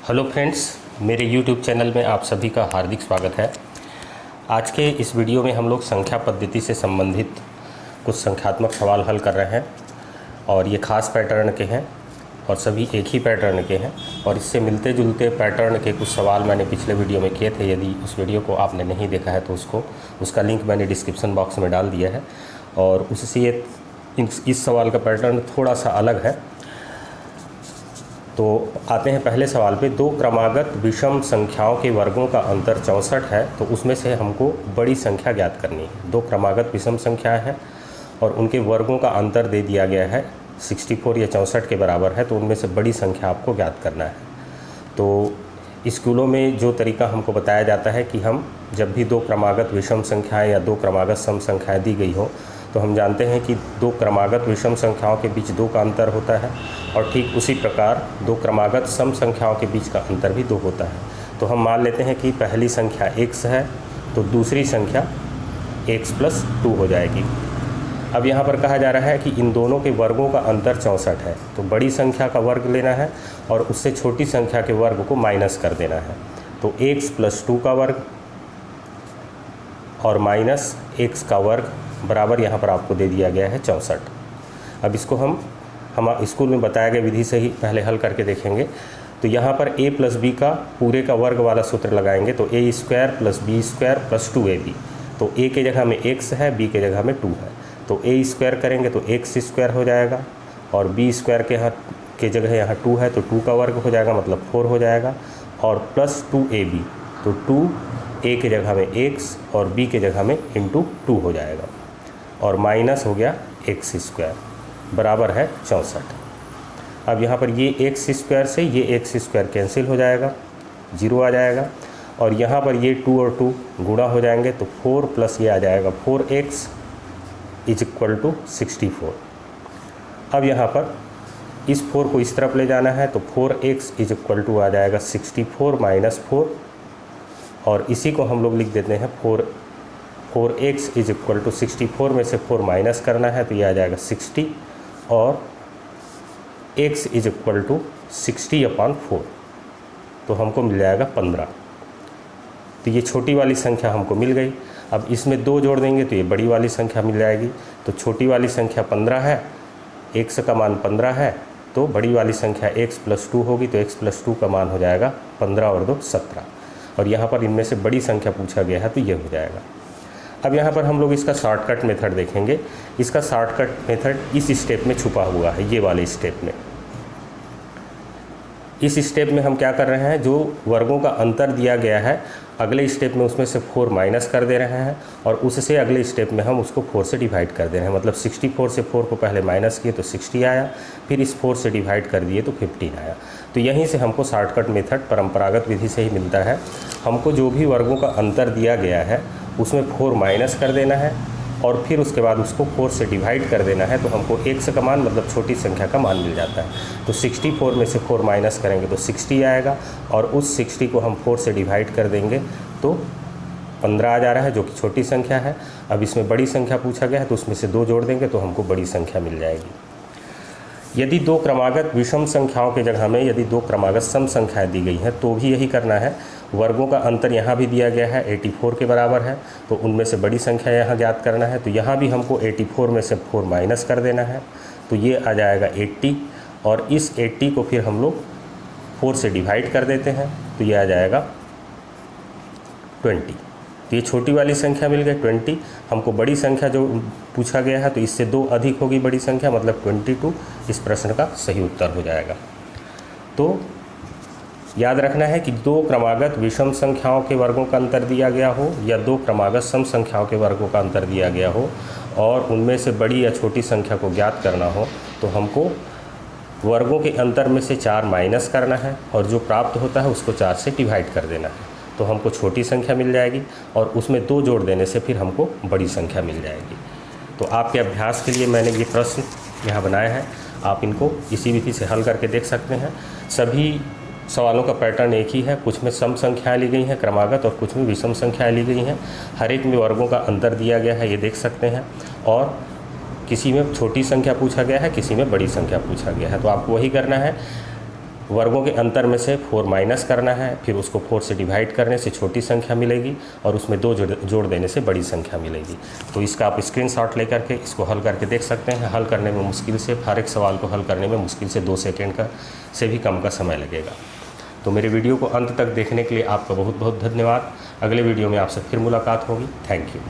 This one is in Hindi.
हेलो फ्रेंड्स, मेरे YouTube चैनल में आप सभी का हार्दिक स्वागत है। आज के इस वीडियो में हम लोग संख्या पद्धति से संबंधित कुछ संख्यात्मक सवाल हल कर रहे हैं और ये खास पैटर्न के हैं और सभी एक ही पैटर्न के हैं और इससे मिलते जुलते पैटर्न के कुछ सवाल मैंने पिछले वीडियो में किए थे। यदि उस वीडियो को आपने नहीं देखा है तो उसका लिंक मैंने डिस्क्रिप्शन बॉक्स में डाल दिया है और उससे इस सवाल का पैटर्न थोड़ा सा अलग है। तो आते हैं पहले सवाल पे। दो क्रमागत विषम संख्याओं के वर्गों का अंतर 64 है, तो उसमें से हमको बड़ी संख्या ज्ञात करनी है। दो क्रमागत विषम संख्या है और उनके वर्गों का अंतर दे दिया गया है 64 या 64 के बराबर है, तो उनमें से बड़ी संख्या आपको ज्ञात करना है। तो स्कूलों में जो तरीका हमको बताया जाता है कि हम जब भी दो क्रमागत विषम संख्याएँ या दो क्रमागत सम संख्याएँ दी गई हो तो हम जानते हैं कि दो क्रमागत विषम संख्याओं के बीच 2 का अंतर होता है और ठीक उसी प्रकार दो क्रमागत सम संख्याओं के बीच का अंतर भी 2 होता है। तो हम मान लेते हैं कि पहली संख्या x है तो दूसरी संख्या x + 2 हो जाएगी। अब यहाँ पर कहा जा रहा है कि इन दोनों के वर्गों का अंतर 64 है, तो बड़ी संख्या का वर्ग लेना है और उससे छोटी संख्या के वर्ग को माइनस कर देना है। तो x + 2 का वर्ग और माइनस x का वर्ग बराबर यहाँ पर आपको दे दिया गया है 64। अब इसको हम स्कूल में बताया गया विधि से ही पहले हल करके देखेंगे। तो यहाँ पर a + b का पूरे का वर्ग वाला सूत्र लगाएंगे तो a² + b² + 2ab। तो a के जगह में x है, b के जगह में 2 है, तो a² करेंगे तो x² हो जाएगा और b² के जगह यहाँ 2 है तो 2 का वर्ग हो जाएगा, मतलब 4 हो जाएगा और +2ab, तो 2 a के जगह में x और b के जगह में × 2 हो जाएगा और माइनस हो गया x² बराबर है 64। अब यहाँ पर ये x² से ये x² कैंसिल हो जाएगा, 0 आ जाएगा और यहाँ पर ये 2 और 2 गुणा हो जाएंगे तो 4 प्लस ये आ जाएगा 4x = 64। अब यहाँ पर इस 4 को इस तरफ ले जाना है तो 4x = आ जाएगा 64 - 4 और इसी को हम लोग लिख देते हैं 4x = 64 में से 4 माइनस करना है तो ये आ जाएगा 60 और x = 60/4, तो हमको मिल जाएगा 15। तो ये छोटी वाली संख्या हमको मिल गई। अब इसमें 2 जोड़ देंगे तो ये बड़ी वाली संख्या मिल जाएगी। तो छोटी वाली संख्या 15 है, x का मान 15 है, तो बड़ी वाली संख्या x + 2 होगी तो x + 2 का मान हो जाएगा 15 और 2 17 और यहाँ पर इनमें से बड़ी संख्या पूछा गया है तो ये हो जाएगा। अब यहाँ पर हम लोग इसका शॉर्टकट मेथड देखेंगे। इसका शॉर्टकट मेथड इस स्टेप में छुपा हुआ है, ये वाले स्टेप में। इस स्टेप में हम क्या कर रहे हैं, जो वर्गों का अंतर दिया गया है अगले स्टेप में उसमें से 4 माइनस कर दे रहे हैं और उससे अगले स्टेप में हम उसको 4 से डिवाइड कर दे रहे हैं। मतलब 64 से 4 को पहले माइनस किए तो 60 आया, फिर इस 4 से डिवाइड कर दिए तो 15 आया। तो यहीं से हमको शॉर्टकट मेथड परंपरागत विधि से ही मिलता है। हमको जो भी वर्गों का अंतर दिया गया है उसमें 4 माइनस कर देना है और फिर उसके बाद उसको 4 से डिवाइड कर देना है तो हमको x का मान, मतलब छोटी संख्या का मान मिल जाता है। तो 64 में से 4 माइनस करेंगे तो 60 आएगा और उस 60 को हम 4 से डिवाइड कर देंगे तो 15 आ जा रहा है, जो कि छोटी संख्या है। अब इसमें बड़ी संख्या पूछा गया है तो उसमें से 2 जोड़ देंगे तो हमको बड़ी संख्या मिल जाएगी। यदि दो क्रमागत विषम संख्याओं के जगह में यदि 2 क्रमागत सम संख्याएँ दी गई हैं तो भी यही करना है। वर्गों का अंतर यहाँ भी दिया गया है 84 के बराबर है, तो उनमें से बड़ी संख्या यहाँ ज्ञात करना है। तो यहाँ भी हमको 84 में से 4 माइनस कर देना है तो ये आ जाएगा 80 और इस 80 को फिर हम लोग 4 से डिवाइड कर देते हैं तो ये आ जाएगा 20। तो ये छोटी वाली संख्या मिल गई 20। हमको बड़ी संख्या जो पूछा गया है तो इससे 2 अधिक होगी बड़ी संख्या, मतलब 22 इस प्रश्न का सही उत्तर हो जाएगा। तो याद रखना है कि 2 क्रमागत विषम संख्याओं के वर्गों का अंतर दिया गया हो या 2 क्रमागत सम संख्याओं के वर्गों का अंतर दिया गया हो और उनमें से बड़ी या छोटी संख्या को ज्ञात करना हो तो हमको वर्गों के अंतर में से 4 माइनस करना है और जो प्राप्त होता है उसको 4 से डिवाइड कर देना है तो हमको छोटी संख्या मिल जाएगी और उसमें 2 जोड़ देने से फिर हमको बड़ी संख्या मिल जाएगी। तो आपके अभ्यास के लिए मैंने ये प्रश्न यहाँ बनाया है, आप इनको इसी विधि से हल करके देख सकते हैं। सभी सवालों का पैटर्न एक ही है, कुछ में सम संख्याएँ ली गई हैं क्रमागत और कुछ में विषम संख्याएँ ली गई हैं। हर एक में वर्गों का अंतर दिया गया है, ये देख सकते हैं, और किसी में छोटी संख्या पूछा गया है, किसी में बड़ी संख्या पूछा गया है। तो आपको वही करना है, वर्गों के अंतर में से 4 माइनस करना है, फिर उसको 4 से डिवाइड करने से छोटी संख्या मिलेगी और उसमें 2 जोड़ देने से बड़ी संख्या मिलेगी। तो इसका आप स्क्रीनशॉट लेकर के इसको हल करके देख सकते हैं। हल करने में मुश्किल से, हर एक सवाल को हल करने में मुश्किल से 2 सेकेंड का से भी कम का समय लगेगा। तो मेरे वीडियो को अंत तक देखने के लिए आपका बहुत बहुत धन्यवाद। अगले वीडियो में आपसे फिर मुलाकात होगी। Thank you.